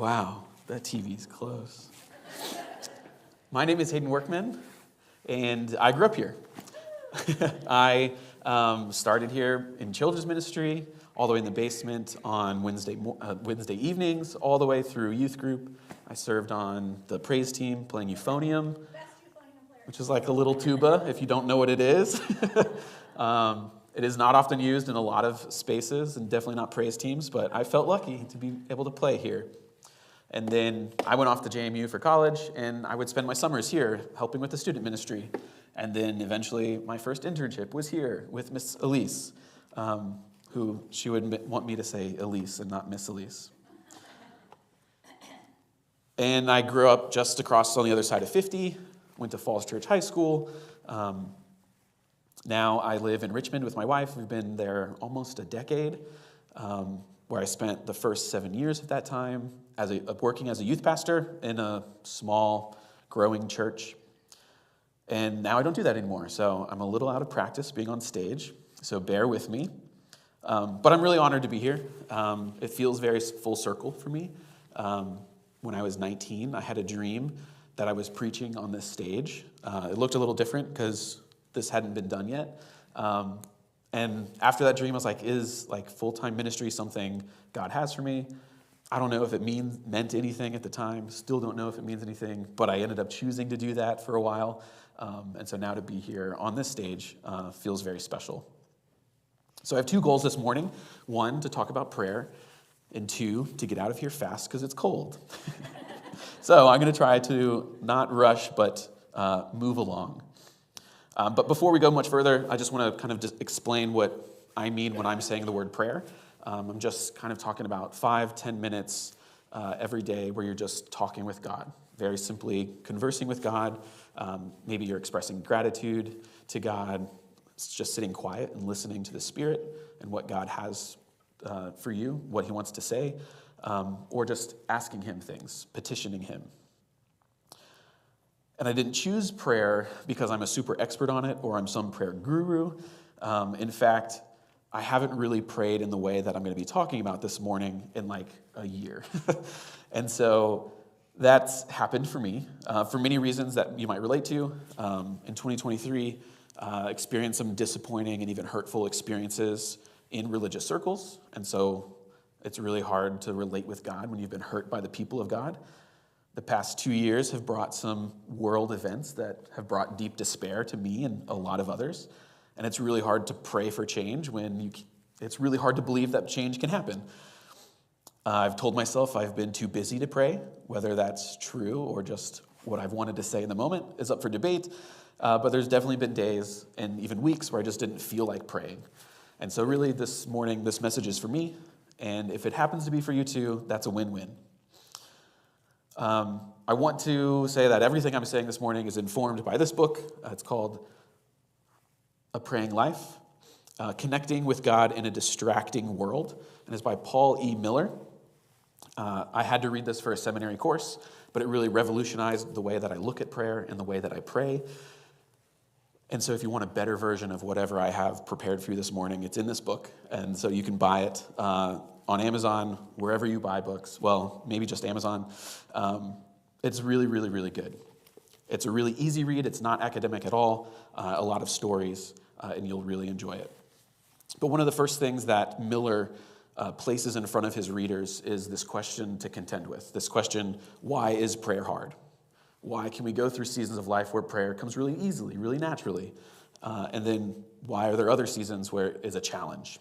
Wow, that TV's close. My name is Hayden Workman, and I grew up here. I started here in children's ministry, all the way in the basement on Wednesday evenings, all the way through youth group. I served on the praise team playing euphonium, which is like a little tuba if you don't know what it is. It is not often used in a lot of spaces, and definitely not praise teams, but I felt lucky to be able to play here. And then I went off to JMU for college, and I would spend my summers here helping with the student ministry. And then eventually my first internship was here with Miss Elise, who she would want me to say Elise and not Miss Elise. And I grew up just across on the other side of 50, went to Falls Church High School. Now I live in Richmond with my wife. We've been there almost a decade, where I spent the first 7 years of that time working as a youth pastor in a small, growing church. And now I don't do that anymore, so I'm a little out of practice being on stage, so bear with me. But I'm really honored to be here. It feels very full circle for me. When I was 19, I had a dream that I was preaching on this stage. It looked a little different because this hadn't been done yet. And after that dream, I was like, is full-time ministry something God has for me? I don't know if it meant anything at the time. Still don't know if it means anything, but I ended up choosing to do that for a while. And so now to be here on this stage feels very special. So I have two goals this morning. One, to talk about prayer, and two, to get out of here fast because it's cold. So I'm going to try to not rush, but move along. But before we go much further, I just want to kind of just explain what I mean when I'm saying the word prayer. I'm just kind of talking about 5-10 minutes every day where you're just talking with God, very simply conversing with God. Maybe you're expressing gratitude to God. It's just sitting quiet and listening to the Spirit and what God has for you, what he wants to say, or just asking him things, petitioning him. And I didn't choose prayer because I'm a super expert on it or I'm some prayer guru. In fact, I haven't really prayed in the way that I'm going to be talking about this morning in like a year. And so that's happened for me for many reasons that you might relate to. In 2023, experienced some disappointing and even hurtful experiences in religious circles. And so it's really hard to relate with God when you've been hurt by the people of God. The past 2 years have brought some world events that have brought deep despair to me and a lot of others. And it's really hard to pray for change when it's really hard to believe that change can happen. I've told myself I've been too busy to pray. Whether that's true or just what I've wanted to say in the moment is up for debate. But there's definitely been days and even weeks where I just didn't feel like praying. And so really this morning, this message is for me. And if it happens to be for you too, that's a win-win. I want to say that everything I'm saying this morning is informed by this book. It's called A Praying Life, Connecting with God in a Distracting World, and it's by Paul E. Miller. I had to read this for a seminary course, but it really revolutionized the way that I look at prayer and the way that I pray. And so if you want a better version of whatever I have prepared for you this morning, it's in this book, and so you can buy it on Amazon, wherever you buy books. Well, maybe just Amazon. It's really, really, really good. It's a really easy read. It's not academic at all. A lot of stories, and you'll really enjoy it. But one of the first things that Miller places in front of his readers is this question to contend with. This question, why is prayer hard? Why can we go through seasons of life where prayer comes really easily, really naturally? And then why are there other seasons where it is a challenge?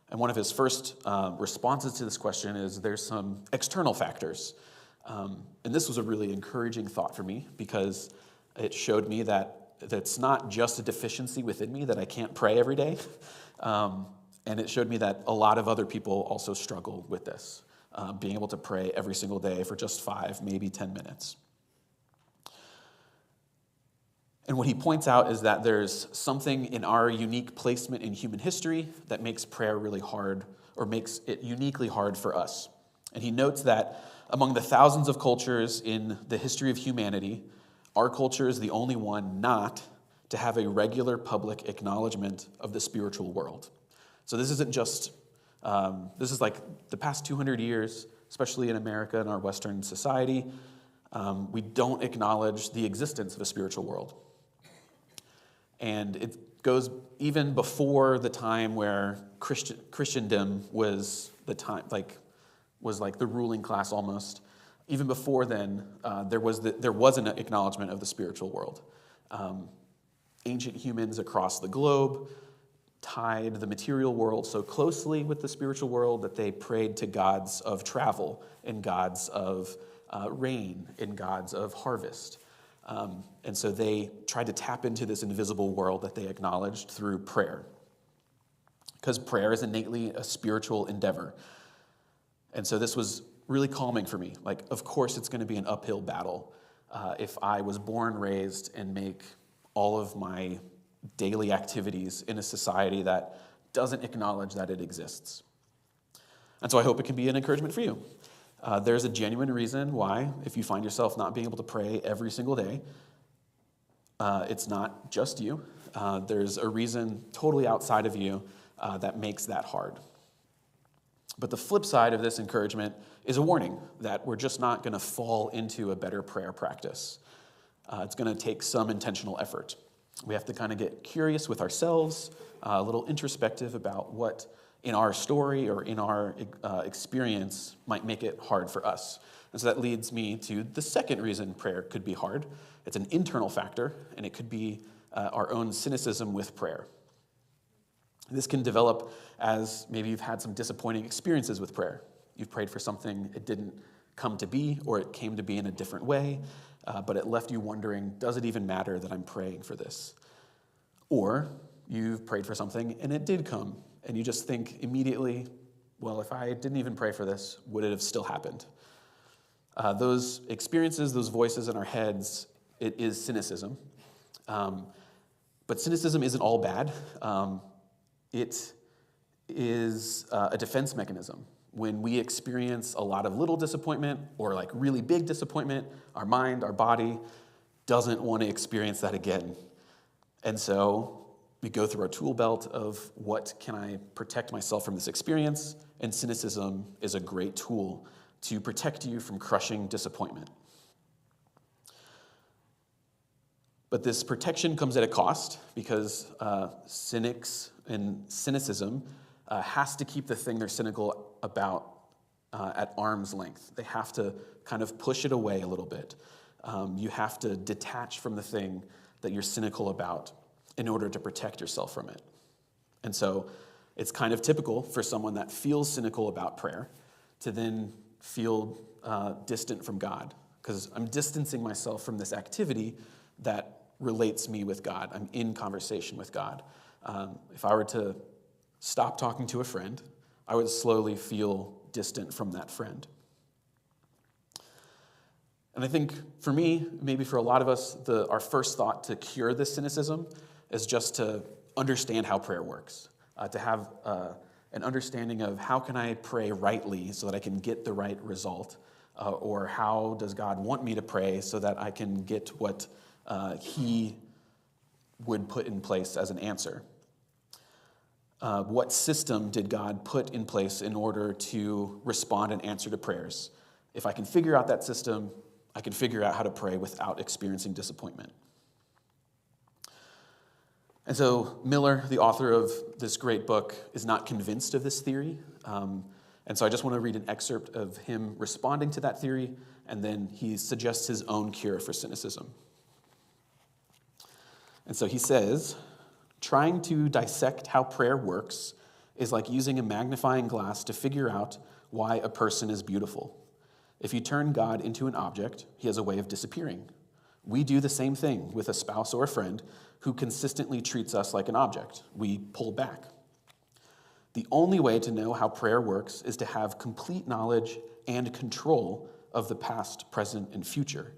And one of his first responses to this question is there's some external factors. And this was a really encouraging thought for me because it showed me that it's not just a deficiency within me that I can't pray every day. And it showed me that a lot of other people also struggle with this, being able to pray every single day for just 5, maybe 10 minutes. And what he points out is that there's something in our unique placement in human history that makes prayer really hard, or makes it uniquely hard for us. And he notes that among the thousands of cultures in the history of humanity, our culture is the only one not to have a regular public acknowledgement of the spiritual world. So this isn't just, this is like the past 200 years, especially in America and our Western society, we don't acknowledge the existence of a spiritual world. And it goes even before the time where Christendom was the time, was the ruling class almost. Even before then, there was an acknowledgement of the spiritual world. Ancient humans across the globe tied the material world so closely with the spiritual world that they prayed to gods of travel and gods of rain and gods of harvest. And so they tried to tap into this invisible world that they acknowledged through prayer, because prayer is innately a spiritual endeavor. And so this was really calming for me. Of course it's going to be an uphill battle if I was born, raised, and make all of my daily activities in a society that doesn't acknowledge that it exists. And so I hope it can be an encouragement for you. There's a genuine reason why, if you find yourself not being able to pray every single day, it's not just you. There's a reason totally outside of you that makes that hard. But the flip side of this encouragement is a warning that we're just not going to fall into a better prayer practice. It's going to take some intentional effort. We have to kind of get curious with ourselves, a little introspective about what in our story or in our experience might make it hard for us. And so that leads me to the second reason prayer could be hard. It's an internal factor, and it could be our own cynicism with prayer. This can develop as maybe you've had some disappointing experiences with prayer. You've prayed for something, it didn't come to be, or it came to be in a different way, but it left you wondering, does it even matter that I'm praying for this? Or you've prayed for something and it did come, and you just think immediately, well, if I didn't even pray for this, would it have still happened? Those experiences, those voices in our heads, it is cynicism. But cynicism isn't all bad. It is a defense mechanism. When we experience a lot of little disappointment or really big disappointment, our mind, our body doesn't want to experience that again. And so we go through our tool belt of what can I protect myself from this experience, and cynicism is a great tool to protect you from crushing disappointment. But this protection comes at a cost, because cynics and cynicism has to keep the thing they're cynical about at arm's length. They have to kind of push it away a little bit. You have to detach from the thing that you're cynical about in order to protect yourself from it. And so it's kind of typical for someone that feels cynical about prayer to then feel distant from God, because I'm distancing myself from this activity that relates me with God. I'm in conversation with God. If I were to stop talking to a friend, I would slowly feel distant from that friend. And I think for me, maybe for a lot of us, our first thought to cure this cynicism is just to understand how prayer works, to have an understanding of how can I pray rightly so that I can get the right result, or how does God want me to pray so that I can get what he would put in place as an answer. What system did God put in place in order to respond and answer to prayers? If I can figure out that system, I can figure out how to pray without experiencing disappointment. And so Miller, the author of this great book, is not convinced of this theory. And so I just want to read an excerpt of him responding to that theory, and then he suggests his own cure for cynicism. And so he says, trying to dissect how prayer works is like using a magnifying glass to figure out why a person is beautiful. If you turn God into an object, he has a way of disappearing. We do the same thing with a spouse or a friend who consistently treats us like an object. We pull back. The only way to know how prayer works is to have complete knowledge and control of the past, present, and future.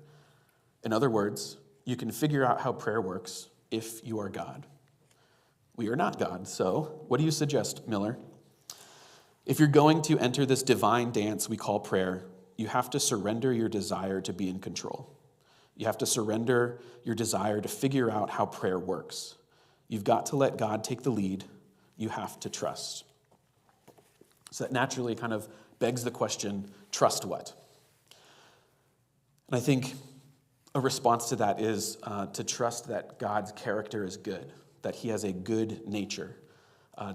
In other words, you can figure out how prayer works if you are God. We are not God, so what do you suggest, Miller? If you're going to enter this divine dance we call prayer, you have to surrender your desire to be in control. You have to surrender your desire to figure out how prayer works. You've got to let God take the lead. You have to trust. So that naturally kind of begs the question, trust what? And I think a response to that is to trust that God's character is good, that he has a good nature,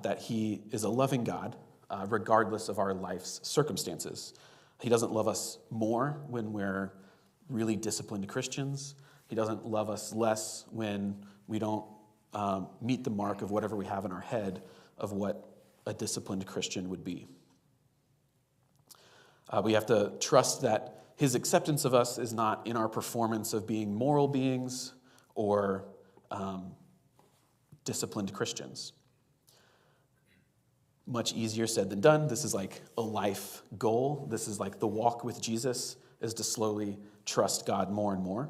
that he is a loving God, regardless of our life's circumstances. He doesn't love us more when we're really disciplined Christians. He doesn't love us less when we don't meet the mark of whatever we have in our head of what a disciplined Christian would be. We have to trust that his acceptance of us is not in our performance of being moral beings or disciplined Christians. Much easier said than done. This is like a life goal. This is like the walk with Jesus, is to slowly trust God more and more.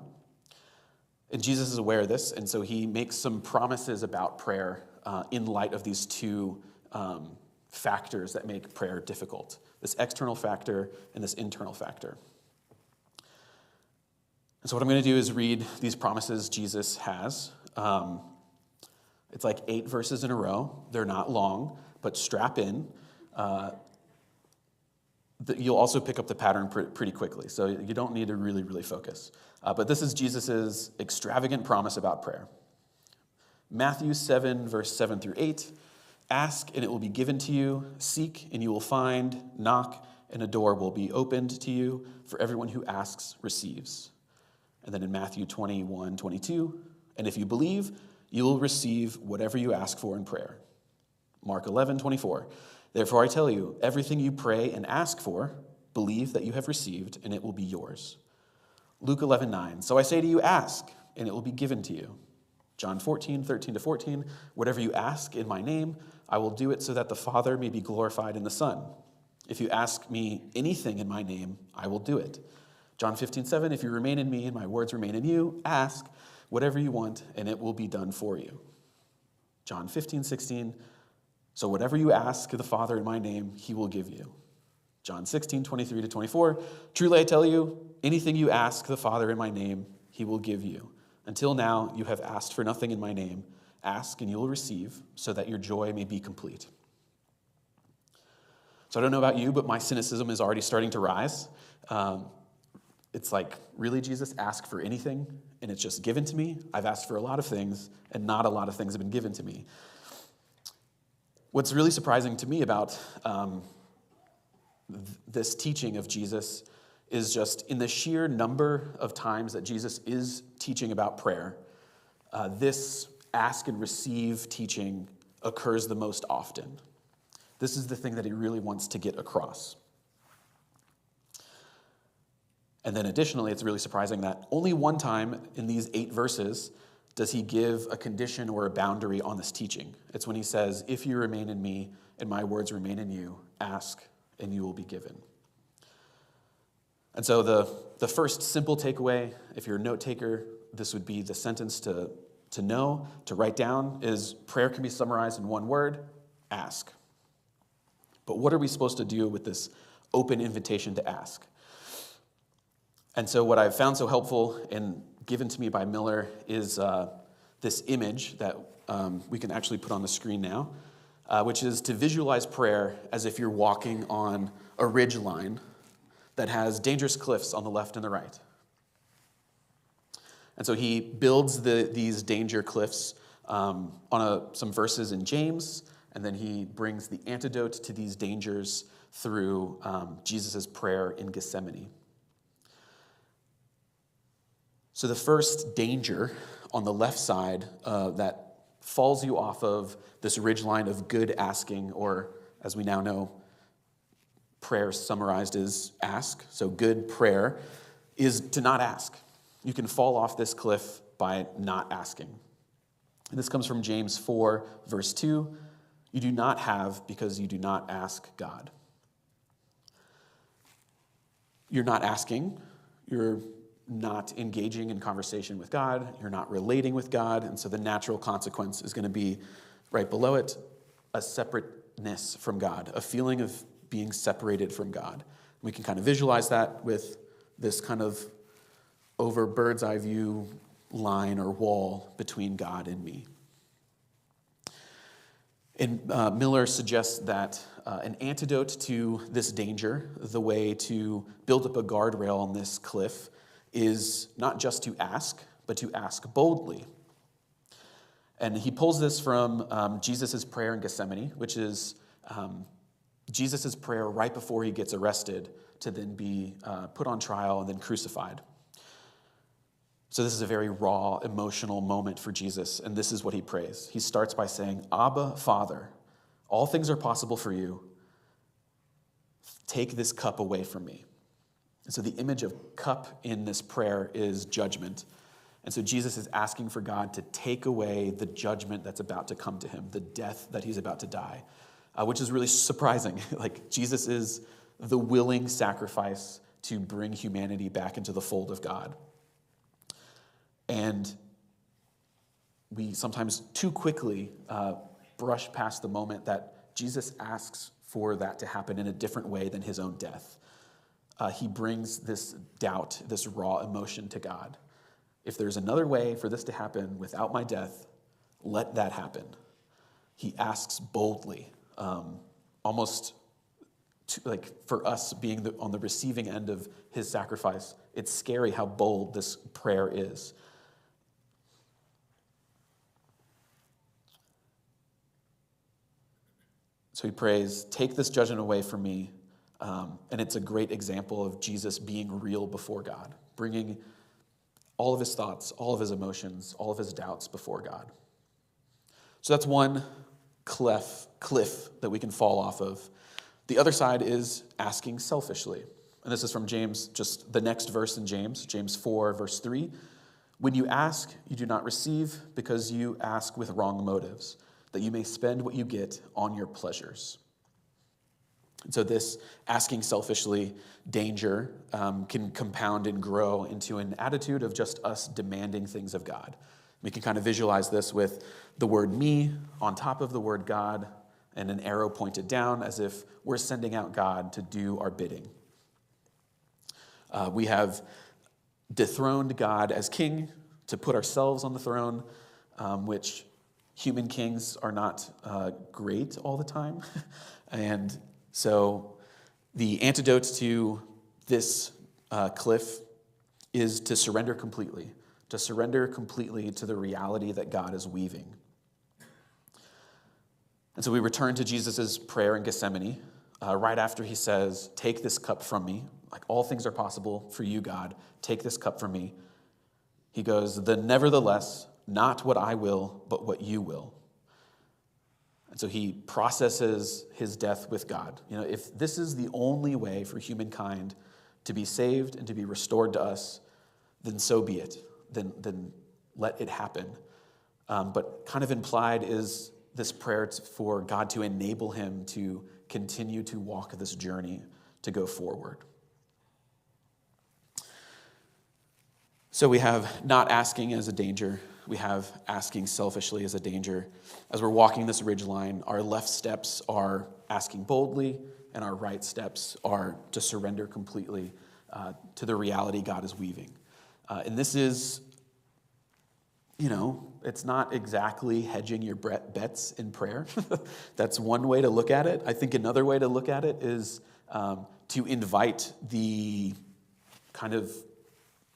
And Jesus is aware of this, and so he makes some promises about prayer in light of these two factors that make prayer difficult. This external factor and this internal factor. And so what I'm going to do is read these promises Jesus has. It's like 8 verses in a row. They're not long, but strap in. You'll also pick up the pattern pretty quickly, so you don't need to really, really focus. But this is Jesus' extravagant promise about prayer. Matthew 7, verse 7 through 8. Ask, and it will be given to you. Seek, and you will find. Knock, and a door will be opened to you. For everyone who asks receives. And then in Matthew 21, 22, and if you believe, you will receive whatever you ask for in prayer. Mark 11, 24, therefore I tell you, everything you pray and ask for, believe that you have received, and it will be yours. Luke 11, 9, so I say to you, ask, and it will be given to you. John 14, 13 to 14, whatever you ask in my name, I will do it so that the Father may be glorified in the Son. If you ask me anything in my name, I will do it. John 15, 7, if you remain in me and my words remain in you, ask whatever you want, and it will be done for you. John 15, 16, so whatever you ask the Father in my name, he will give you. John 16, 23 to 24, truly I tell you, anything you ask the Father in my name, he will give you. Until now, you have asked for nothing in my name. Ask and you will receive, so that your joy may be complete. So I don't know about you, but my cynicism is already starting to rise. It's like, really, Jesus, ask for anything, and it's just given to me? I've asked for a lot of things, and not a lot of things have been given to me. What's really surprising to me about this teaching of Jesus is just in the sheer number of times that Jesus is teaching about prayer, this ask and receive teaching occurs the most often. This is the thing that he really wants to get across. And then additionally, it's really surprising that only one time in these 8 verses does he give a condition or a boundary on this teaching. It's when he says, if you remain in me and my words remain in you, ask and you will be given. And so the first simple takeaway, if you're a note taker, this would be the sentence to know, to write down, is prayer can be summarized in one word, ask. But what are we supposed to do with this open invitation to ask? And so what I've found so helpful and given to me by Miller is this image that we can actually put on the screen now, which is to visualize prayer as if you're walking on a ridge line that has dangerous cliffs on the left and the right. And so he builds these danger cliffs on some verses in James, and then he brings the antidote to these dangers through Jesus' prayer in Gethsemane. So the first danger on the left side that falls you off of this ridgeline of good asking, or as we now know, prayer summarized as ask. So good prayer is to not ask. You can fall off this cliff by not asking. And this comes from James 4, verse 2. You do not have because you do not ask God. You're not asking. You're not engaging in conversation with God. You're not relating with God. And so the natural consequence is going to be right below it, a separateness from God, a feeling of being separated from God. We can kind of visualize that with this kind of over bird's eye view line or wall between God and me. And Miller suggests that an antidote to this danger, the way to build up a guardrail on this cliff, is not just to ask, but to ask boldly. And he pulls this from Jesus' prayer in Gethsemane, which is Jesus' prayer right before he gets arrested to then be put on trial and then crucified. So this is a very raw, emotional moment for Jesus, and this is what he prays. He starts by saying, Abba, Father, all things are possible for you. Take this cup away from me. And so the image of cup in this prayer is judgment. And so Jesus is asking for God to take away the judgment that's about to come to him, the death that he's about to die, which is really surprising. Like, Jesus is the willing sacrifice to bring humanity back into the fold of God. And we sometimes too quickly brush past the moment that Jesus asks for that to happen in a different way than his own death. He brings this doubt, this raw emotion to God. If there's another way for this to happen without my death, let that happen. He asks boldly, almost like for us being on the receiving end of his sacrifice. It's scary how bold this prayer is. So he prays, take this judgment away from me. And it's a great example of Jesus being real before God, bringing all of his thoughts, all of his emotions, all of his doubts before God. So that's one cliff that we can fall off of. The other side is asking selfishly. And this is from James, just the next verse in James 4, verse 3. When you ask, you do not receive because you ask with wrong motives, that you may spend what you get on your pleasures. And so this asking selfishly danger can compound and grow into an attitude of just us demanding things of God. We can kind of visualize this with the word me on top of the word God and an arrow pointed down as if we're sending out God to do our bidding. We have dethroned God as king to put ourselves on the throne, which human kings are not great all the time. And so the antidote to this cliff is to surrender completely to the reality that God is weaving. And so we return to Jesus' prayer in Gethsemane, right after he says, take this cup from me. Like, all things are possible for you, God. Take this cup from me. He goes, then nevertheless, not what I will, but what you will. And so he processes his death with God. You know, if this is the only way for humankind to be saved and to be restored to us, then so be it. Then let it happen. But kind of implied is this prayer for God to enable him to continue to walk this journey to go forward. So we have not asking as a danger. We have asking selfishly as a danger. As we're walking this ridgeline, our left steps are asking boldly, and our right steps are to surrender completely to the reality God is weaving. And this is, it's not exactly hedging your bets in prayer. That's one way to look at it. I think another way to look at it is to invite the kind of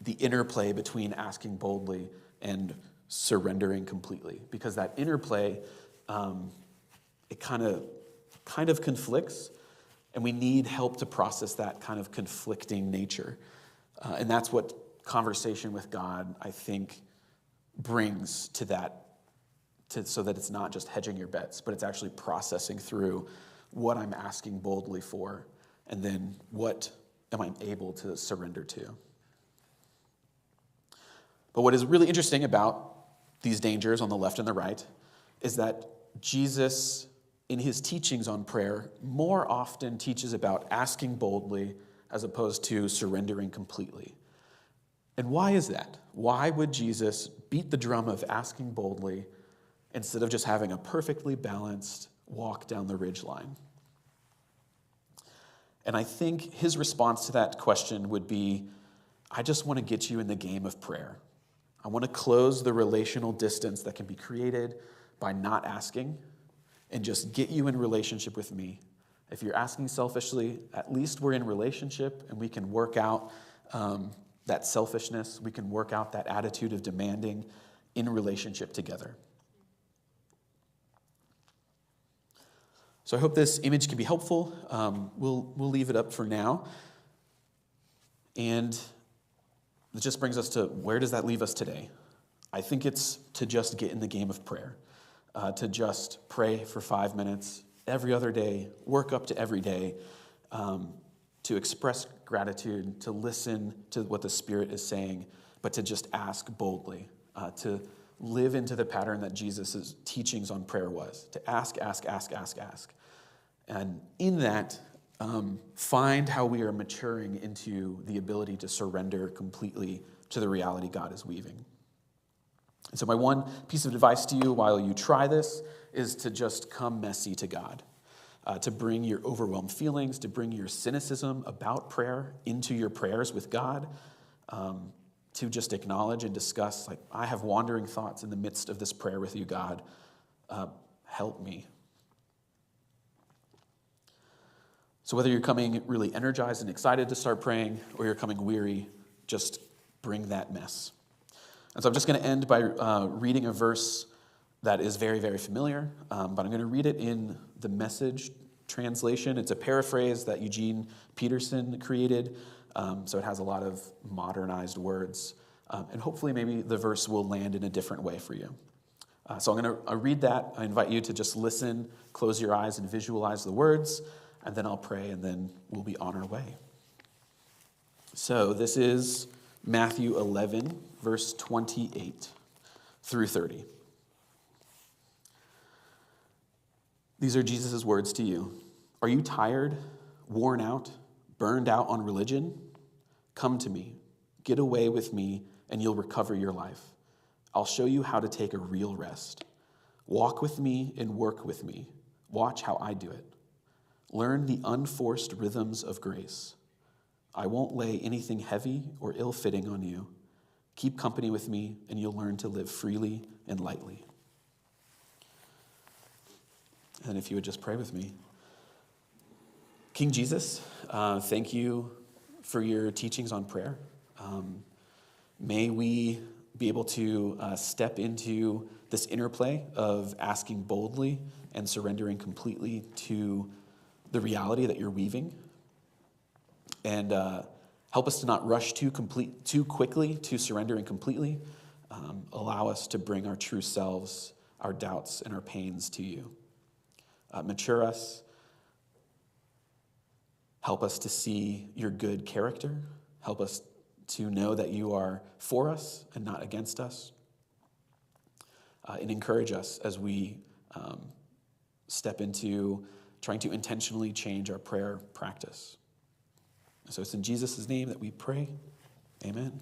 the interplay between asking boldly and surrendering completely, because that interplay, it kind of conflicts, and we need help to process that kind of conflicting nature. And that's what conversation with God, I think, brings to that, so that it's not just hedging your bets, but it's actually processing through what I'm asking boldly for, and then what am I able to surrender to. But what is really interesting about these dangers on the left and the right is that Jesus, in his teachings on prayer, more often teaches about asking boldly as opposed to surrendering completely. And why is that? Why would Jesus beat the drum of asking boldly instead of just having a perfectly balanced walk down the ridgeline? And I think his response to that question would be, I just want to get you in the game of prayer. I want to close the relational distance that can be created by not asking and just get you in relationship with me. If you're asking selfishly, at least we're in relationship and we can work out that selfishness. We can work out that attitude of demanding in relationship together. So I hope this image can be helpful. We'll leave it up for now. And it just brings us to, where does that leave us today? I think it's to just get in the game of prayer, to just pray for 5 minutes every other day, work up to every day, to express gratitude, to listen to what the Spirit is saying, but to just ask boldly, to live into the pattern that Jesus' teachings on prayer was, to ask. And in that, find how we are maturing into the ability to surrender completely to the reality God is weaving. And so my one piece of advice to you while you try this is to just come messy to God, to bring your overwhelmed feelings, to bring your cynicism about prayer into your prayers with God, to just acknowledge and discuss, like, I have wandering thoughts in the midst of this prayer with you, God. Help me. So whether you're coming really energized and excited to start praying, or you're coming weary, just bring that mess. And so I'm just going to end by reading a verse that is very, very familiar, but I'm going to read it in the Message translation. It's a paraphrase that Eugene Peterson created, so it has a lot of modernized words, and hopefully maybe the verse will land in a different way for you. So I'm going to read that. I invite you to just listen, close your eyes, and visualize the words, and then I'll pray, and then we'll be on our way. So this is Matthew 11, verse 28 through 30. These are Jesus' words to you. Are you tired, worn out, burned out on religion? Come to me. Get away with me, and you'll recover your life. I'll show you how to take a real rest. Walk with me and work with me. Watch how I do it. Learn the unforced rhythms of grace. I won't lay anything heavy or ill-fitting on you. Keep company with me, and you'll learn to live freely and lightly. And if you would just pray with me. King Jesus, thank you for your teachings on prayer. May we be able to step into this interplay of asking boldly and surrendering completely to the reality that you're weaving. And help us to not rush too quickly to surrendering completely. Allow us to bring our true selves, our doubts, and our pains to you. Mature us. Help us to see your good character. Help us to know that you are for us and not against us. And encourage us as we step into trying to intentionally change our prayer practice. So it's in Jesus' name that we pray. Amen.